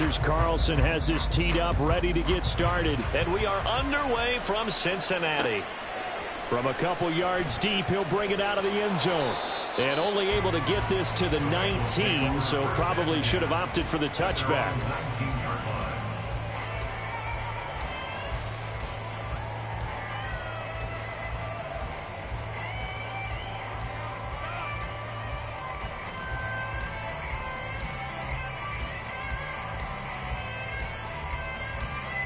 Anders Carlson has this teed up, ready to get started. And we are underway from Cincinnati. From a couple yards deep, he'll bring it out of the end zone. And only able to get this to the 19, so probably should have opted for the touchback.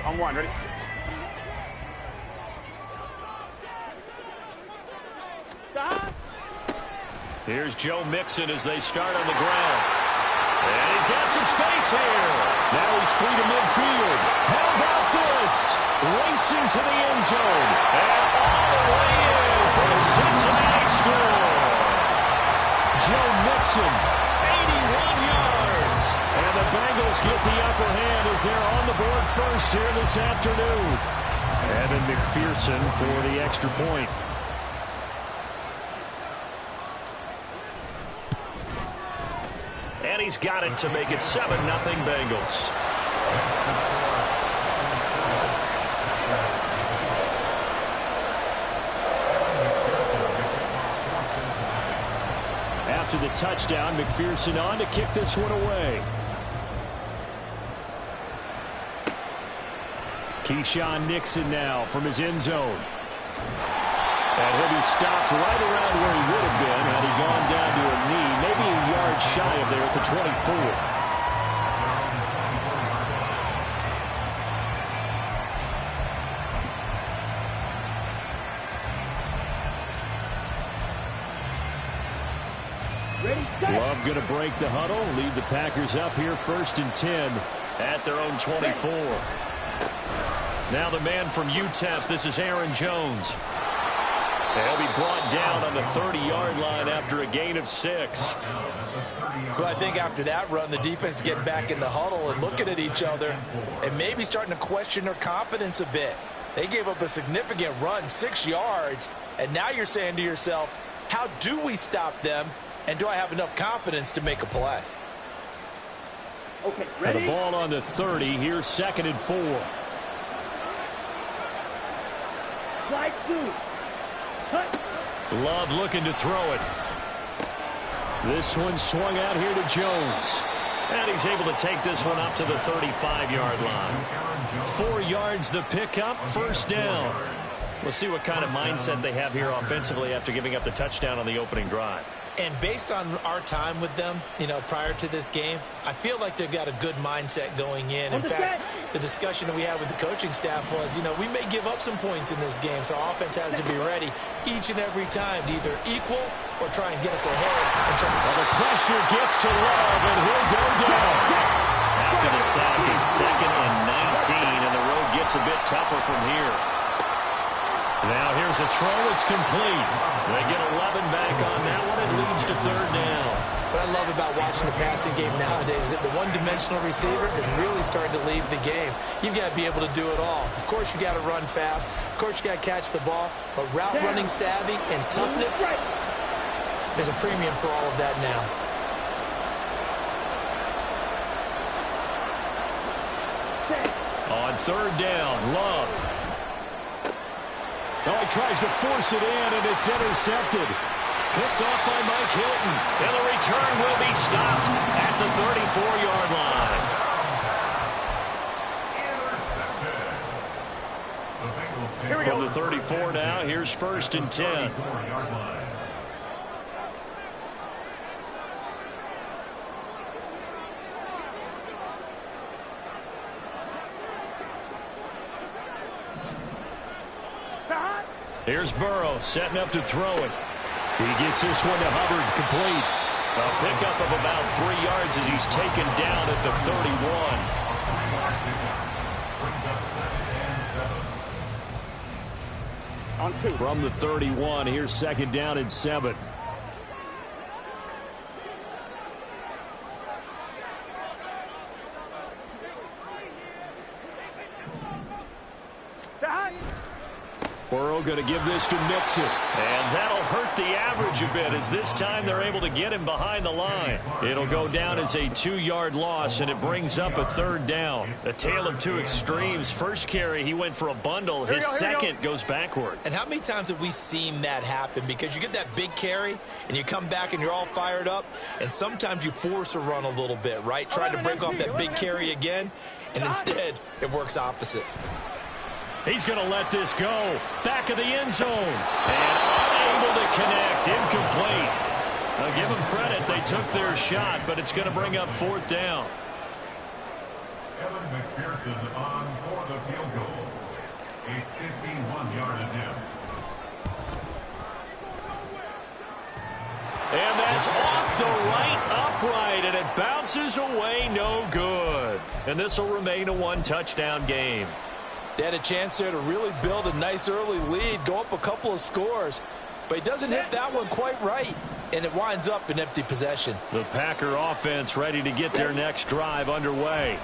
On one, ready? Stop. Here's Joe Mixon as they start on the ground. And he's got some space here. Now he's free to midfield. How about this? Racing to the end zone. And all the way in for a Cincinnati score. Joe Mixon, 81 yards. And the Bengals get the upper hand as they're on the board first here this afternoon. Evan McPherson for the extra point. And he's got it to make it 7-0 Bengals. After the touchdown, McPherson on to kick this one away. Keyshawn Nixon now from his end zone. And he'll be stopped right around where he would have been had he gone down to a knee, maybe a yard shy of there at the 24. Love going to break the huddle, lead the Packers up here 1st and 10 at their own 24. Now the man from UTEP, this is Aaron Jones. He'll be brought down on the 30-yard line after a gain of 6. Well, I think after that run, the defense getting back in the huddle and looking at each other and maybe starting to question their confidence a bit. They gave up a significant run, 6 yards, and now you're saying to yourself, how do we stop them, and do I have enough confidence to make a play? Okay, ready? The ball on the 30, here's 2nd and 4. Slide 2. Cut. Love looking to throw it. This one swung out here to Jones. And he's able to take this one up to the 35-yard line. 4 yards the pickup, 1st down. We'll see what kind of mindset they have here offensively after giving up the touchdown on the opening drive. And based on our time with them, prior to this game, I feel like they've got a good mindset going in. In fact, the discussion that we had with the coaching staff was, we may give up some points in this game, so our offense has to be ready each and every time to either equal or try and get us ahead. Well, the pressure gets to Love, and he'll go down. After the sack, it's 2nd and 19, and the road gets a bit tougher from here. Now here's a throw. It's complete. They get 11 back on that one. It leads to 3rd down. What I love about watching the passing game nowadays is that the one-dimensional receiver is really starting to leave the game. You've got to be able to do it all. Of course, you got to run fast. Of course, you got to catch the ball. But route running savvy and toughness, there's a premium for all of that now. On 3rd down, Love. Oh, he tries to force it in, and it's intercepted. Picked off by Mike Hilton. And the return will be stopped at the 34-yard line. From the 34 now, here's 1st and 10. Here's Burrow setting up to throw it. He gets this one to Hubbard, complete. A pickup of about 3 yards as he's taken down at the 31. On 2. From the 31, here's 2nd down and 7. Burrow going to give this to Mixon. And that'll hurt the average a bit, as this time they're able to get him behind the line. It'll go down as a 2-yard loss, and it brings up a 3rd down. A tale of two extremes. First carry, he went for a bundle. His second goes backward. And how many times have we seen that happen? Because you get that big carry, and you come back and you're all fired up, and sometimes you force a run a little bit, right? Trying to break off that big carry again, and instead it works opposite. He's going to let this go. Back of the end zone. And unable to connect. Incomplete. I'll give them credit. They took their shot, but it's going to bring up 4th down. Evan McPherson on for the field goal. A 51-yard attempt. And that's off the right upright, and it bounces away, no good. And this will remain a 1-touchdown game. They had a chance there to really build a nice early lead, go up a couple of scores, but he doesn't hit that one quite right, and it winds up an empty possession. The Packer offense ready to get their next drive underway.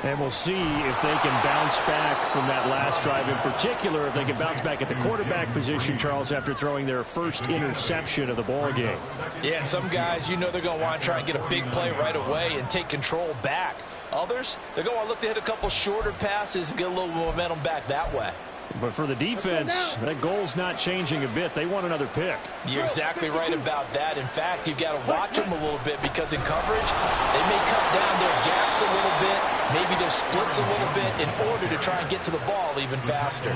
And we'll see if they can bounce back from that last drive, in particular if they can bounce back at the quarterback position, Charles, after throwing their first interception of the ball game. Yeah, and some guys, you know they're going to want to try and get a big play right away and take control back. Others, they're going to look to hit a couple shorter passes and get a little momentum back that way. But for the defense, that goal's not changing a bit. They want another pick. You're exactly right about that. In fact, you've got to watch them a little bit, because in coverage, they may cut down their gaps a little bit, maybe their splits a little bit, in order to try and get to the ball even faster.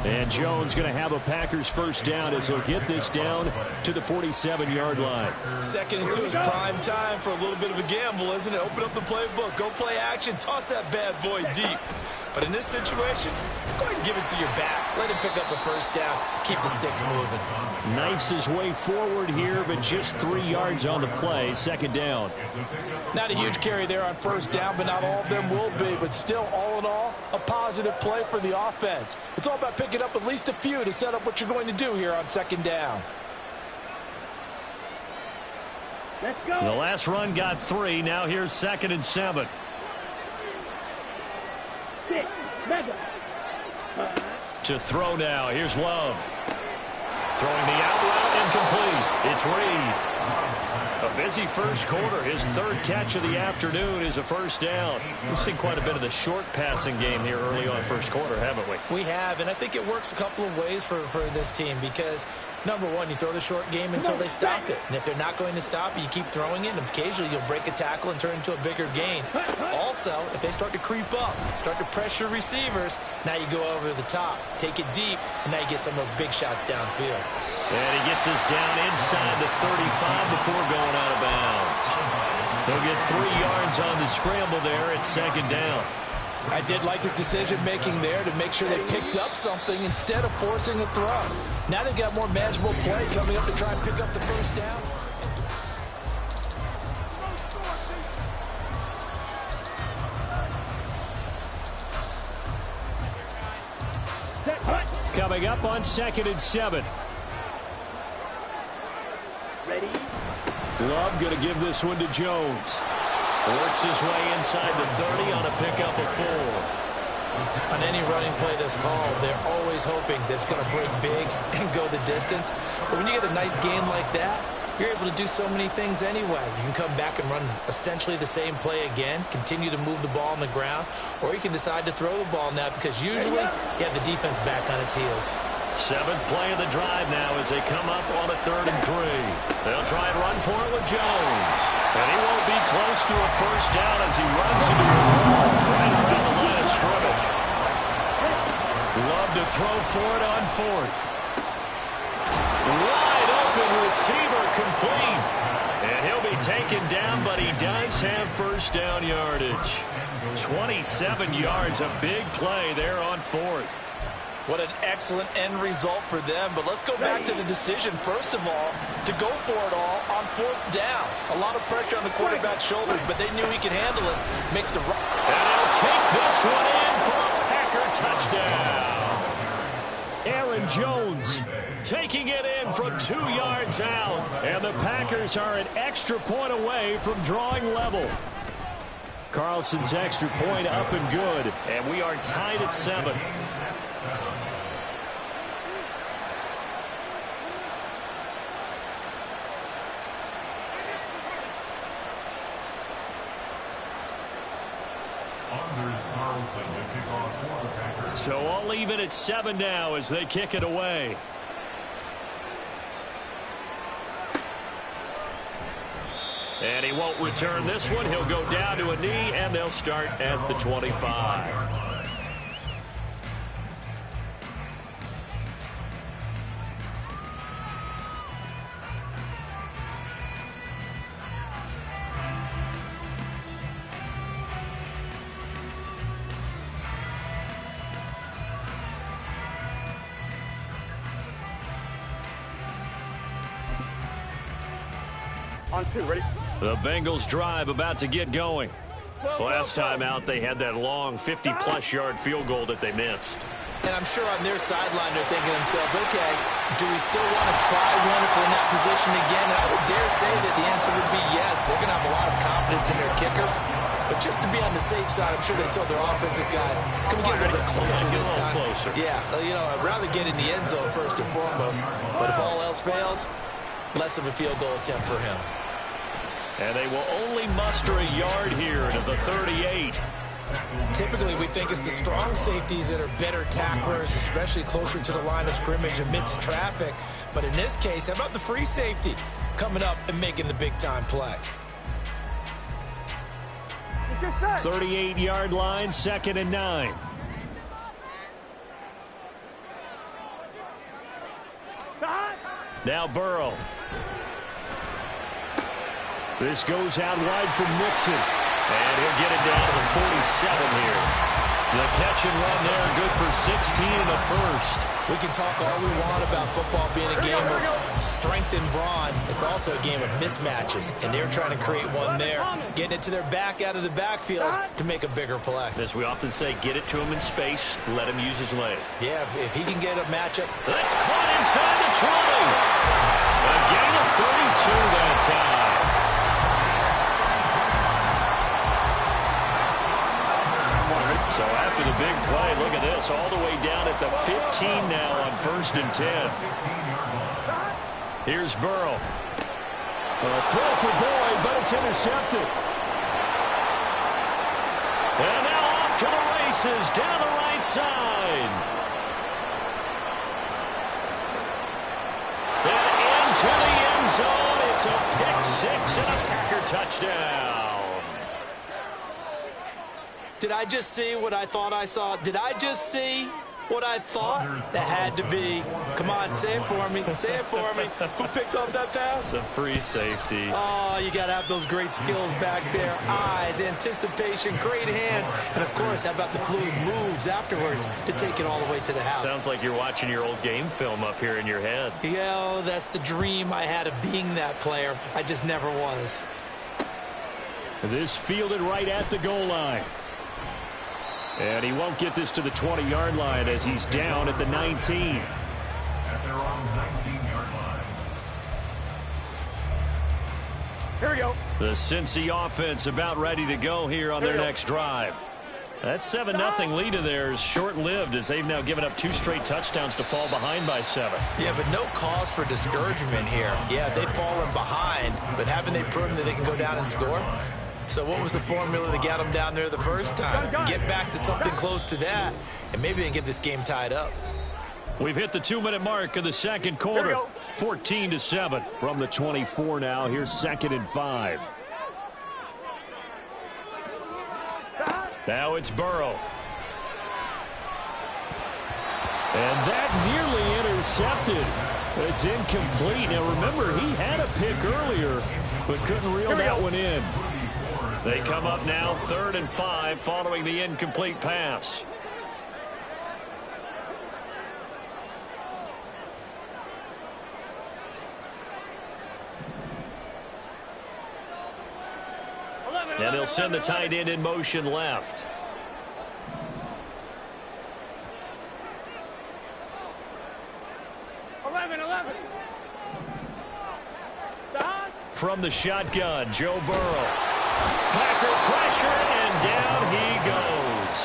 And Jones going to have a Packers first down as he'll get this down to the 47-yard line. 2nd and 2 is prime time for a little bit of a gamble, isn't it? Open up the playbook, go play action, toss that bad boy deep. But in this situation, go ahead and give it to your back. Let him pick up a first down. Keep the sticks moving. Knifes his way forward here, but just 3 yards on the play. 2nd down. Not a huge carry there on first down, but not all of them will be. But still, all in all, a positive play for the offense. It's all about picking up at least a few to set up what you're going to do here on 2nd down. Let's go. The last run got 3. Now here's 2nd and 7. 6, 7. To throw now. Here's Love. Throwing the out route, incomplete. It's Reed. A busy first quarter. His 3rd catch of the afternoon is a first down. We've seen quite a bit of the short passing game here early on first quarter, haven't we? We have, and I think it works a couple of ways for this team, because, number one, you throw the short game until they stop it. And if they're not going to stop it, you keep throwing it, and occasionally you'll break a tackle and turn into a bigger gain. Also, if they start to creep up, start to pressure receivers, now you go over the top, take it deep, and now you get some of those big shots downfield. And he gets us down inside the 35 before going out of bounds. They'll get 3 yards on the scramble there at 2nd down. I did like his decision-making there to make sure they picked up something instead of forcing a throw. Now they've got more manageable play coming up to try and pick up the first down. Coming up on 2nd and 7. Ready? Love going to give this one to Jones. Works his way inside the 30 on a pickup of 4. On any running play that's called, they're always hoping that it's going to break big and go the distance. But when you get a nice gain like that, you're able to do so many things anyway. You can come back and run essentially the same play again, continue to move the ball on the ground, or you can decide to throw the ball now, because usually you have the defense back on its heels. 7th play of the drive now as they come up on a 3rd and 3. They'll try and run for it with Jones. And he won't be close to a first down as he runs into a wall right around the line of scrimmage. Love to throw for it on 4th. Wide open receiver, complete. And he'll be taken down, but he does have first down yardage. 27 yards, a big play there on 4th. What an excellent end result for them. But let's go back to the decision, first of all, to go for it all on 4th down. A lot of pressure on the quarterback's shoulders, but they knew he could handle it. Makes the run. And he'll take this one in for a Packer touchdown. Aaron Jones taking it in from 2 yards out. And the Packers are an extra point away from drawing level. Carlson's extra point up and good. And we are tied at 7. Wilson to kick off for the Packers. So all even at 7 now as they kick it away. And he won't return this one. He'll go down to a knee, and they'll start at the 25. On 2, ready? The Bengals drive about to get going. Last time out, they had that long 50-plus yard field goal that they missed. And I'm sure on their sideline they're thinking to themselves, okay, do we still want to try one if we're in that position again? And I would dare say that the answer would be yes. They're going to have a lot of confidence in their kicker. But just to be on the safe side, I'm sure they told their offensive guys, can we get a little bit closer this time? Closer. Yeah, you know, I'd rather get in the end zone first and foremost. But if all else fails, less of a field goal attempt for him. And they will only muster a yard here to the 38. Typically, we think it's the strong safeties that are better tacklers, especially closer to the line of scrimmage amidst traffic. But in this case, how about the free safety coming up and making the big-time play? 38-yard line, 2nd and 9. Now Burrow. This goes out wide from Nixon. And he'll get it down to the 47 here. The catch and run there, good for 16 and a first. We can talk all we want about football being a game of strength and brawn. It's also a game of mismatches, and they're trying to create one there, getting it to their back out of the backfield to make a bigger play. As we often say, get it to him in space, let him use his leg. Yeah, if he can get a matchup. That's caught inside the 20. A gain of 32 that time. So after the big play, look at this, all the way down at the 15 now on 1st and 10. Here's Burrow. A throw for Boyd, but it's intercepted. And now off to the races down the right side. And into the end zone. It's a pick six and a Packer touchdown. Did I just see what I thought I saw? Did I just see what I thought? That had to be. Come on, say it for me. Say it for me. Who picked up that pass? It's a free safety. Oh, you got to have those great skills back there. Eyes, anticipation, great hands. And, of course, how about the fluid moves afterwards to take it all the way to the house? Sounds like you're watching your old game film up here in your head. Yeah, that's the dream I had of being that player. I just never was. This fielded right at the goal line. And he won't get this to the 20-yard line as he's down at the 19. At their own 19-yard line. Here we go. The Cincy offense about ready to go here on their next drive. That 7-0 lead of theirs short-lived as they've now given up 2 straight touchdowns to fall behind by 7. Yeah, but no cause for discouragement here. Yeah, they've fallen behind, but haven't they proven that they can go down and score? So what was the formula that got them down there the first time? Get back to something close to that, and maybe they can get this game tied up. We've hit the 2-minute mark of the second quarter. 14-7 from the 24 now. Here's 2nd and 5. Now it's Burrow. And that nearly intercepted. It's incomplete. Now remember, he had a pick earlier, but couldn't reel that one in. They come up now 3rd and 5 following the incomplete pass. And he'll send the tight end in motion left. From the shotgun, Joe Burrow. Packer pressure, and down he goes.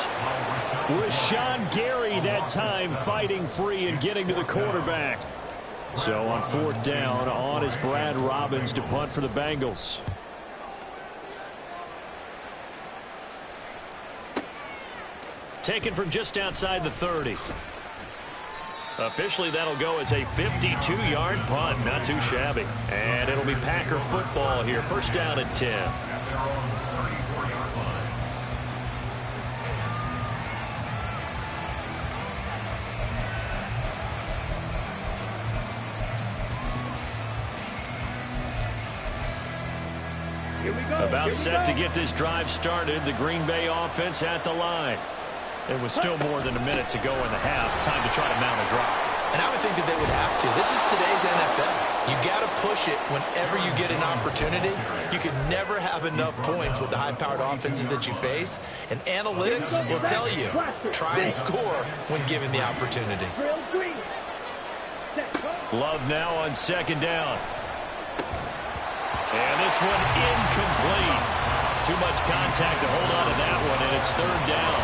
Rashawn Gary that time fighting free and getting to the quarterback. So on 4th down, on is Brad Robbins to punt for the Bengals. taken from just outside the 30. Officially, that'll go as a 52-yard punt. Not too shabby. And it'll be Packer football here. First down and 10. About set to get this drive started. The Green Bay offense at the line. It was still more than a minute to go in the half. Time to try to mount a drive. And I would think that they would have to. This is today's NFL. You got to push it whenever you get an opportunity. You can never have enough points with the high-powered offenses that you face. And analytics will tell you, try and score when given the opportunity. Love now on second down. And this one incomplete. Too much contact to hold on to that one, and it's third down.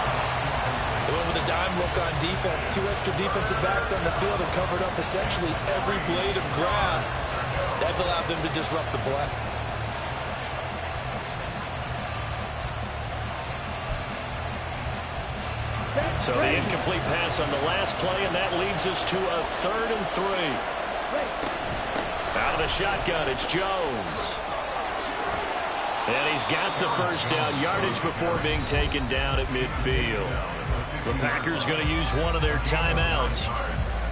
They went with a dime look on defense. 2 extra defensive backs on the field and covered up essentially every blade of grass. That allowed them to disrupt the play. So the incomplete pass on the last play, and that leads us to a 3rd and 3. Out of the shotgun, it's Jones. And he's got the first down, yardage before being taken down at midfield. The Packers going to use one of their timeouts.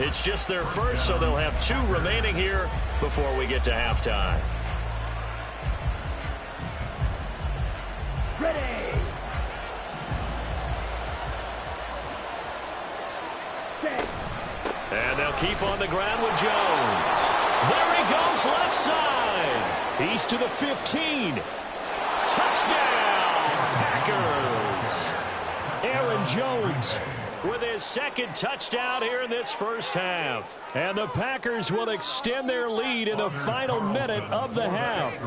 It's just their first, so they'll have 2 remaining here before we get to halftime. Ready. And they'll keep on the ground with Jones. There he goes, left side. He's to the 15. Touchdown, Packers. Aaron Jones with his 2nd touchdown here in this first half. And the Packers will extend their lead in the final minute of the half.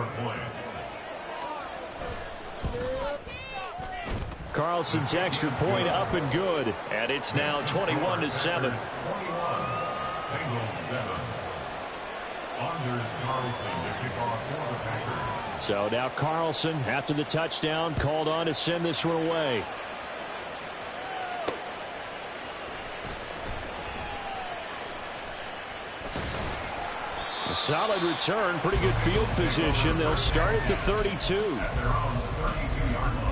Carlson's extra point up and good. And it's now 21-7. 21. Bengals 7. Anders Carlson to kick off for the Packers. So now Carlson, after the touchdown, called on to send this one away. A solid return, pretty good field position. They'll start at the 32. At their own 32-yard line.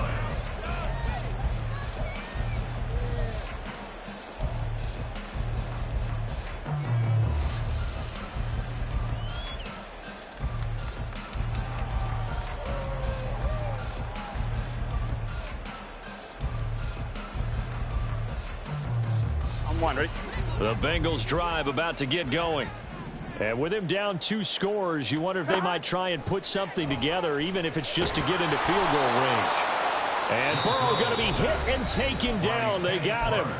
Ready? The Bengals drive about to get going. And with him down 2 scores, you wonder if they might try and put something together, even if it's just to get into field goal range. And Burrow going to be hit and taken down. They got him.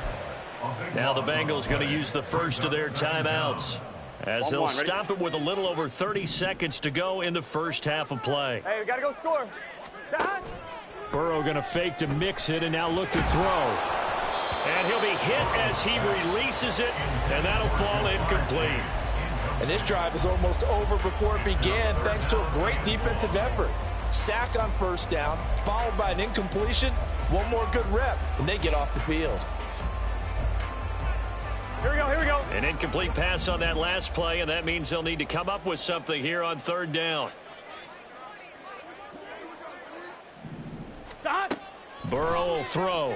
Now the Bengals going to use the first of their timeouts, as they'll stop it with a little over 30 seconds to go in the first half of play. Hey, we got to go score. Burrow going to fake to mix it and now look to throw. And he'll be hit as he releases it, and that'll fall incomplete. And this drive is almost over before it began thanks to a great defensive effort. Sack on first down, followed by an incompletion. One more good rep, and they get off the field. Here we go, here we go. An incomplete pass on that last play, and that means they'll need to come up with something here on 3rd down. Stop. Burrow will throw.